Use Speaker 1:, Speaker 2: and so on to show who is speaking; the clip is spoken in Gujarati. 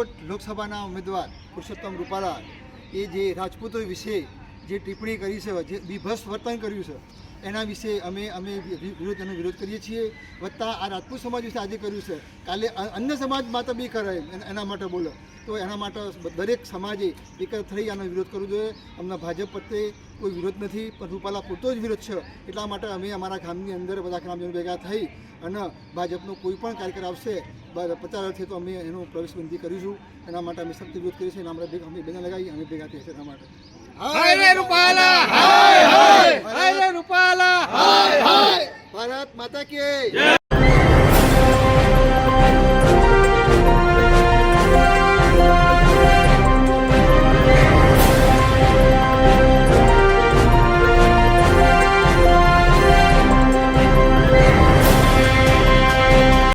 Speaker 1: રાજકોટ લોકસભાના ઉમેદવાર પુરુષોત્તમ રૂપાલા એ જે રાજપૂતો વિશે જે ટિપ્પણી કરી છે, જે બીભત્સ વર્તન કર્યું છે, એના વિશે અમે વિરોધ કરીએ છીએ. વત્તા આ રાજપૂત સમાજ વિશે આજે કર્યું છે, કાલે અન્ય સમાજ માટે બી કરે એના માટે બોલો, તો એના માટે દરેક સમાજે એક થઈ આનો વિરોધ કરવો જોઈએ. અમને ભાજપ પ્રત્યે કોઈ વિરોધ નથી, પણ રૂપાલા પૂરતો જ વિરોધ છે. એટલા માટે અમે અમારા ગામની અંદર બધા ગ્રામજનો ભેગા થઈ અને ભાજપનો કોઈ પણ કાર્યક્રમ આવશે પ્રચાર છે તો અમે એનો પ્રવેશબંધી કરીશું. એના માટે અમે સખ્ત વિરોધ કરીશું. એના માટે અમે બેનર લગાવી અમે ભેગા થઈએ છીએ. એના માટે ભારત માતા કી